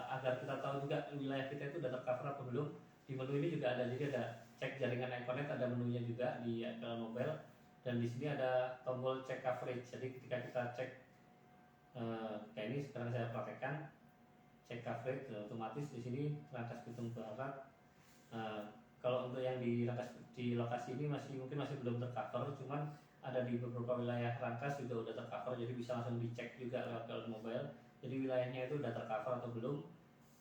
agar kita tahu juga wilayah kita itu udah tercover apa belum, di menu ini juga ada, jadi ada cek jaringan iConnect, ada menunya juga di PLN Mobile, dan di sini ada tombol cek coverage. Jadi ketika kita cek kayak ini sekarang saya praktekkan cek coverage, otomatis di sini Rangkas Bitung Barat. Kalau untuk yang di lokasi ini mungkin masih belum tercover, cuman ada di beberapa wilayah Rangkas juga udah tercover, jadi bisa langsung dicek juga lewat PLN Mobile. Jadi wilayahnya itu udah tercover atau belum,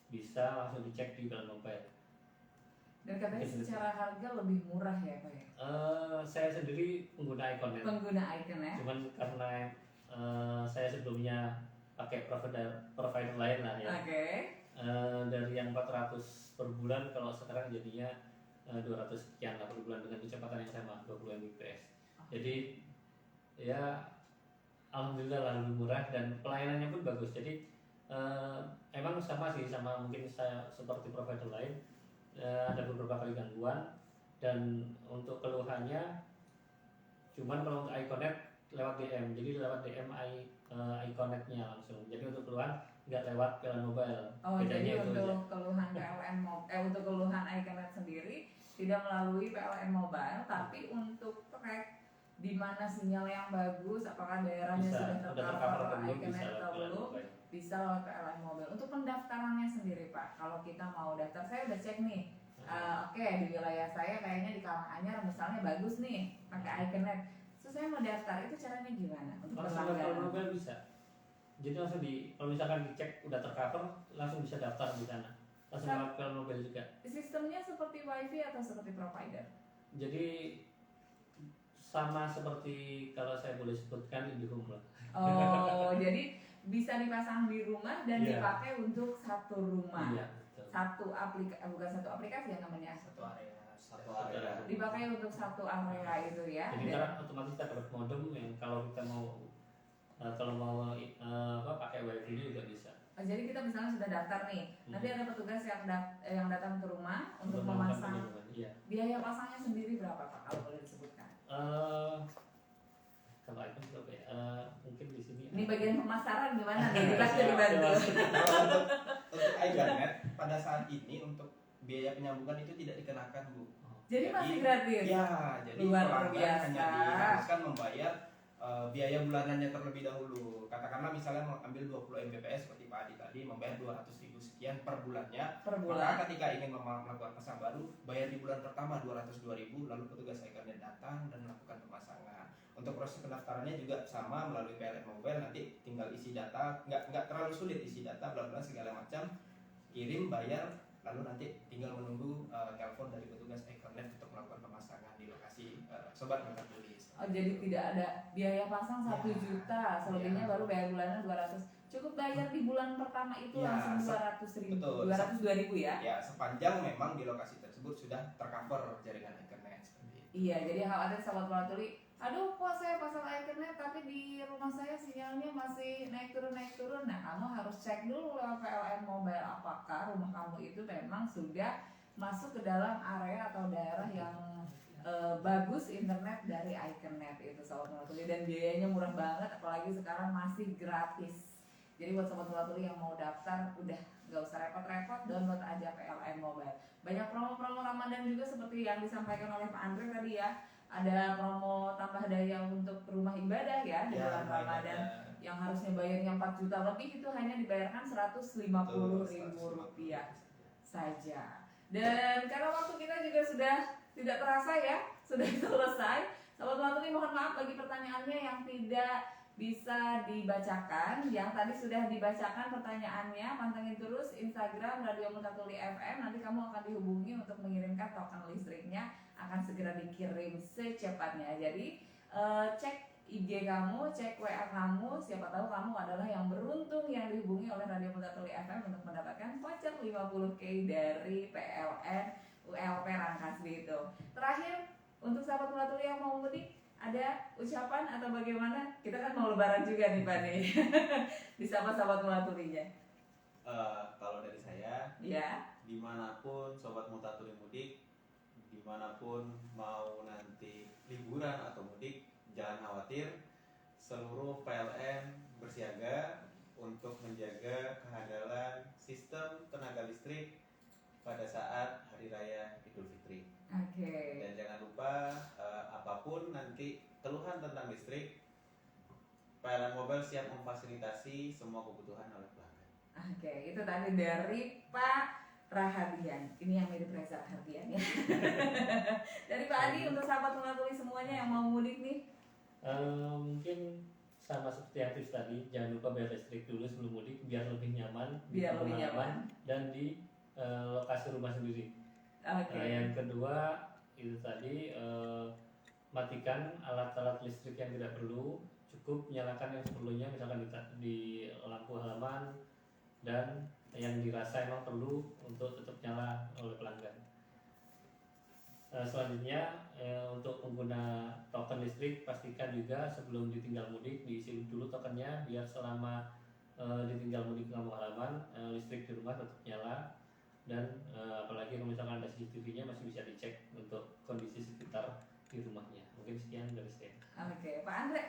bisa langsung dicek di PLN Mobile. Dan katanya secara harga lebih murah ya Pak ya? Saya sendiri pengguna iConnect. Pengguna iConnect. Cuman karena saya sebelumnya pakai provider lain lah ya. Oke. Dari yang 400 per bulan, kalau sekarang jadinya 200 sekian lah per bulan dengan kecepatan yang sama 20 Mbps. Jadi ya alhamdulillah lah lebih murah dan pelayanannya pun bagus. Jadi emang sama sih, sama mungkin saya seperti provider lain, ada beberapa kali gangguan, dan untuk keluhannya cuman kalau untuk iConnect lewat DM, jadi lewat DM iConnect-nya langsung. Jadi untuk keluhan nggak lewat PLN Mobile. Oh, jadi Bedanya itu untuk aja. keluhan untuk keluhan iConnect sendiri tidak melalui PLN Mobile, tapi untuk track di mana sinyal yang bagus, apakah daerahnya sudah tercover iConnect atau belum, bisa lewat PLN Mobile. Untuk pendaftarannya sendiri Pak, kalau kita mau daftar, saya udah cek nih, oke, di wilayah saya kayaknya di Karanganyar misalnya bagus nih pakai iConnect. Terus saya mau daftar, itu caranya gimana untuk Langsung lewat PLN berlangganan? Mobile bisa. Jadi langsung kalau misalkan dicek udah tercover, langsung bisa daftar di sana. Langsung lewat PLN Mobile juga. Sistemnya seperti WiFi atau seperti provider? Jadi sama seperti kalau saya boleh sebutkan IndiHome lah. Oh, jadi bisa dipasang di rumah dan Iya. dipakai untuk satu rumah. Iya, betul. Bukan satu aplikasi ya namanya. Satu area. Satu area. Dipakai untuk satu area itu ya. Jadi ntar otomatis kita dapat modem yang kalau kita mau pakai WiFi juga bisa. Jadi kita misalnya sudah daftar nih, nanti ada petugas yang datang ke rumah untuk melakukan memasang. penyambungan. Iya. Biaya pasangnya sendiri berapa Pak kalau boleh disebutkan? Kalau iPhone berapa ya? Mungkin di sini. Ini bagian pemasaran gimana nih? Kita sudah dibantu. Kalau untuk iConnect pada saat ini untuk biaya penyambungan itu tidak dikenakan Bu. Jadi masih gratis. Ya, jadi Luar pelanggan biasa. hanya diharuskan membayar biaya bulanannya terlebih dahulu. Katakanlah misalnya mau ambil 20 Mbps seperti Pak Adi tadi, membayar 200.000 sekian per bulannya. Per bulan. Maka ketika ingin melakukan pasang baru, bayar di bulan pertama 202.000, lalu petugas iConnect datang dan melakukan pemasangan. Untuk proses pendaftarannya juga sama melalui PLN Mobile, nanti tinggal isi data, nggak terlalu sulit isi data, bla bla segala macam, kirim, bayar, lalu nanti tinggal menunggu telepon dari petugas iConnect untuk melakukan pemasangan di lokasi Sobat Mantap Tulis. Oh, jadi tidak ada biaya pasang 1 Ya. juta, selebihnya Ya. baru bayar bulanan 200. Cukup bayar di bulan pertama itu Ya, langsung 200.000, betul. 202.000 ya? Ya, sepanjang memang di lokasi tersebut sudah tercover jaringan iConnect seperti itu. Iya, jadi khawatir sahabat bola tuli, aduh kok saya pasang iConnect tapi di rumah saya sinyalnya masih naik turun. Nah, kamu harus cek dulu lewat PLN Mobile apakah rumah kamu itu memang sudah masuk ke dalam area atau daerah yang bagus internet dari iConnect itu sahabat bola tuli, dan biayanya murah banget, apalagi sekarang masih gratis. Jadi buat sahabat bola tuli yang mau daftar, udah gak usah repot-repot, download aja PLN Mobile. Banyak promo-promo Ramadan juga seperti yang disampaikan oleh Pak Andre tadi ya. Ada promo tambah daya untuk rumah ibadah ya di bulan Ramadan, yang harusnya bayarnya 4 juta lebih itu hanya dibayarkan 150.000 rupiah saja. Dan karena waktu kita juga sudah tidak terasa ya, sudah selesai. Sahabat Bola Tuli, mohon maaf bagi pertanyaannya yang tidak bisa dibacakan. Yang tadi sudah dibacakan pertanyaannya, pantengin terus Instagram Radio Multatuli FM. Nanti kamu akan dihubungi untuk mengirimkan token listriknya, akan segera dikirim secepatnya. Jadi cek IG kamu, cek WA kamu, siapa tahu kamu adalah yang beruntung yang dihubungi oleh Radio Multatuli FM untuk mendapatkan voucher 50K dari PLN ULP Rangkas Bitung. Terakhir, untuk sahabat Multatuli yang mau mudik, ada ucapan atau bagaimana? Kita kan mau lebaran juga nih Pak nih. Di sahabat-sahabat Multatulinya. Kalau dari saya, Ya. dimanapun sobat Multatuli mudik, dimanapun mau nanti liburan atau mudik, jangan khawatir. seluruh PLN bersiaga untuk menjaga kehandalan sistem tenaga listrik pada saat Hari Raya Idul Fitri. Oke. Dan jangan lupa apapun nanti keluhan tentang listrik, PLN Mobile siap memfasilitasi semua kebutuhan oleh pelanggan. Oke, itu tadi dari Pak Rahadian. Ini yang mirip Reza Rahardian ya. Dari Pak Adi untuk sahabat Multatuli semuanya yang mau mudik nih. Mungkin sama seperti aktif tadi, jangan lupa bayar listrik dulu sebelum mudik biar lebih nyaman, Biar lebih nyaman. dan di lokasi rumah sendiri. Oke. Yang kedua itu tadi matikan alat-alat listrik yang tidak perlu, cukup nyalakan yang seperlunya, misalkan di lampu halaman dan yang dirasa emang perlu untuk tetap nyala oleh pelanggan. Selanjutnya untuk pengguna token listrik, pastikan juga sebelum ditinggal mudik diisi dulu tokennya biar selama ditinggal mudik ke kampung halaman listrik di rumah tetap nyala, dan apalagi kalau misalkan ada CCTV-nya masih bisa dicek untuk kondisi sekitar di rumahnya. Mungkin sekian dari saya. Oke, Pak Andre.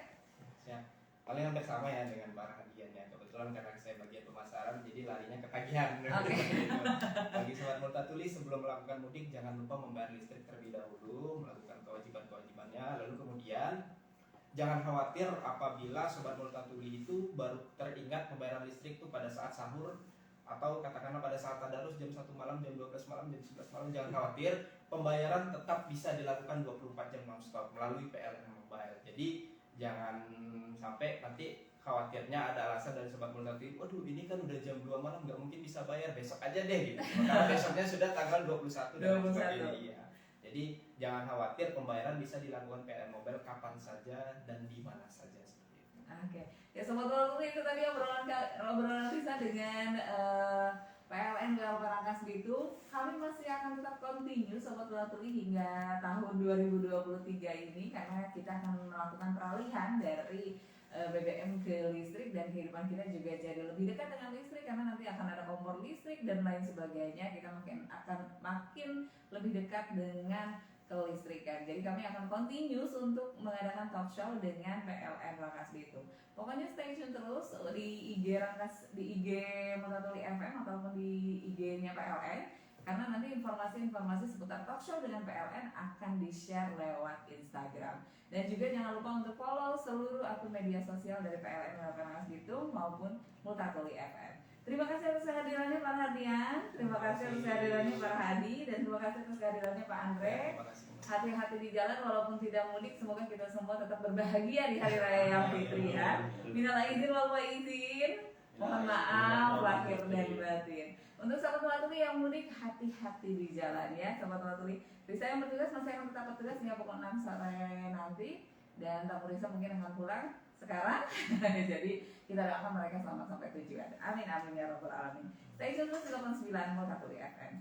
Ya, paling hampir sama ya dengan Pak Rahadian ya. Kebetulan karena saya bagian pemasaran, jadi larinya ke tagihan. Oke. Bagi sobat Multatuli, sebelum melakukan mudik jangan lupa membayar listrik terlebih dahulu, melakukan kewajiban-kewajibannya. Lalu kemudian jangan khawatir apabila sobat Multatuli itu baru teringat pembayaran listrik itu pada saat sahur atau katakanlah pada saat tadarus jam 1 malam, jam 12 malam, jam 11 malam. Jangan khawatir, pembayaran tetap bisa dilakukan 24 jam non-stop melalui PLN Mobile. Jadi jangan sampai nanti khawatirnya ada alasan dari sobat Multatuli, waduh ini kan udah jam 2 malam nggak mungkin bisa bayar, besok aja deh gitu. Karena besoknya sudah tanggal 21 dan lain sebagainya. Iya. Jadi jangan khawatir, pembayaran bisa dilakukan PLN Mobile kapan saja dan di mana saja seperti itu. Oke. Ya sobat Multatuli, itu tadi obrolan Risa dengan PLN Gelora Rangkas Bitung. Kami masih akan tetap continue sobat Multatuli hingga tahun 2023 ini, karena kita akan melakukan peralihan dari BBM ke listrik, dan kehidupan kita juga jadi lebih dekat dengan listrik karena nanti akan ada kompor listrik dan lain sebagainya. Kita akan makin lebih dekat dengan kelistrikan. Jadi kami akan continuous untuk mengadakan talk show dengan PLN Rangkas Bitung. Pokoknya stay tune terus di IG Multatuli FM ataupun di IG-nya PLN, karena nanti informasi-informasi seputar talk show dengan PLN akan di-share lewat Instagram. Dan juga jangan lupa untuk follow seluruh akun media sosial dari PLN Rangkas Bitung maupun Multatuli FM. Terima kasih atas kehadirannya Pak Rahadian, terima kasih atas kehadirannya Pak Rahadi, dan terima kasih atas kehadirannya Pak Andre. Hati-hati di jalan walaupun tidak mudik, semoga kita semua tetap berbahagia di Hari Raya yang Fitri ya. Minal aidin wal faizin, mohon maaf lahir dan batin. Untuk sahabat Multatuli yang mudik, hati-hati di jalan ya sahabat Multatuli. Risa yang bertugas masih akan tetap bertugas hingga pukul 6 sore nanti, dan tamu Risa mungkin akan pulang sekarang. Jadi kita doakan mereka selamat sampai tujuan. Amin amin ya rabbal alamin. Stay tune terus di 89 Multatuli FM.